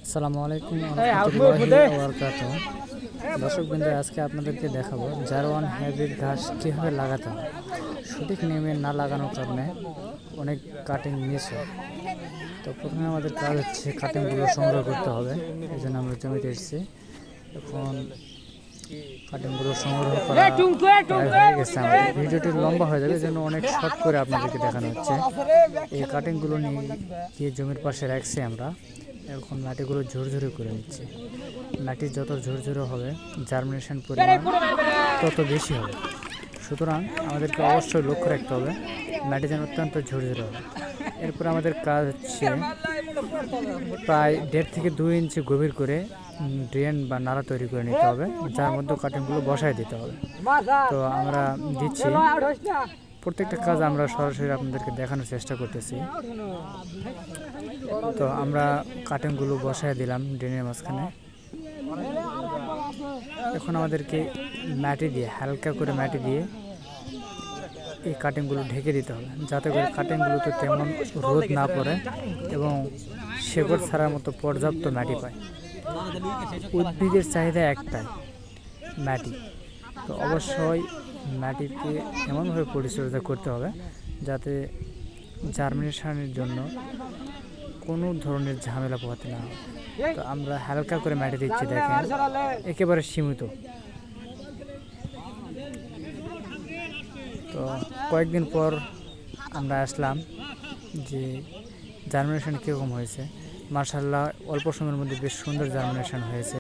আসসালামু আলাইকুম ওয়া রাহমাতুল্লাহি ওয়া বারাকাতুহু। দর্শকবৃন্দ, আজকে আপনাদেরকে দেখাবো জারওয়ান হাইব্রিড ঘাস কীভাবে লাগাতে হয়। সঠিক নিয়মে না লাগানোর কারণে অনেক কাটিং মিস হয়। তো প্রথমে আমাদের কাজ হচ্ছে কাটিংগুলো সংগ্রহ করতে হবে। এই জন্য আমরা জমিতে এসেছি। এখন কাটিংগুলো সংগ্রহ করা প্রায় হয়ে গেছে। আমাদের ভিডিওটি লম্বা হয়ে যাবে, এই জন্য অনেক শর্ট করে আপনাদেরকে দেখানো হচ্ছে। এই কাটিংগুলো নিয়ে গিয়ে জমির পাশে রাখছি আমরা। এখন মাটিগুলো ঝুরঝুরে করে নিচ্ছি। মাটি যত ঝুরঝুরে হবে জার্মিনেশন পরিমাণ তত বেশি হবে। সুতরাং আমাদেরকে অবশ্যই লক্ষ্য রাখতে হবে মাটি যেন অত্যন্ত ঝুরঝুরে হবে। এরপর আমাদের কাজ হচ্ছে প্রায় 1.5 থেকে 2 ইঞ্চি গভীর করে ড্রেন বা নালা তৈরি করে নিতে হবে, যার মধ্যে কাটিংগুলো বসায় দিতে হবে। তো আমরা দিচ্ছি, প্রত্যেকটা কাজ আমরা সরাসরি আপনাদেরকে দেখানোর চেষ্টা করতেছি। তো আমরা কাটিংগুলো বসায় দিলাম ড্রেনের মাঝখানে। এখন আমাদেরকে মাটি দিয়ে, হালকা করে মাটি দিয়ে এই কাটিংগুলো ঢেকে দিতে হবে, যাতে করে কাটিংগুলোতে তেমন রোদ না পড়ে এবং শেকড় ছাড়ার মতো পর্যাপ্ত মাটি পায়। উদ্ভিদের চাহিদা একটাই, মাটি। তো অবশ্যই মাটিকে এমনভাবে পরিচর্যা করতে হবে যাতে জার্মিনেশনের জন্য কোনো ধরনের ঝামেলা পোহাতে না হয়। তো আমরা হালকা করে মাটি দিচ্ছি, দেখেন একেবারে সীমিত। তো কয়েকদিন পর আমরা আসলাম যে জার্মিনেশন কীরকম হয়েছে। মাশাআল্লাহ, অল্প সময়ের মধ্যে বেশ সুন্দর জার্মিনেশন হয়েছে।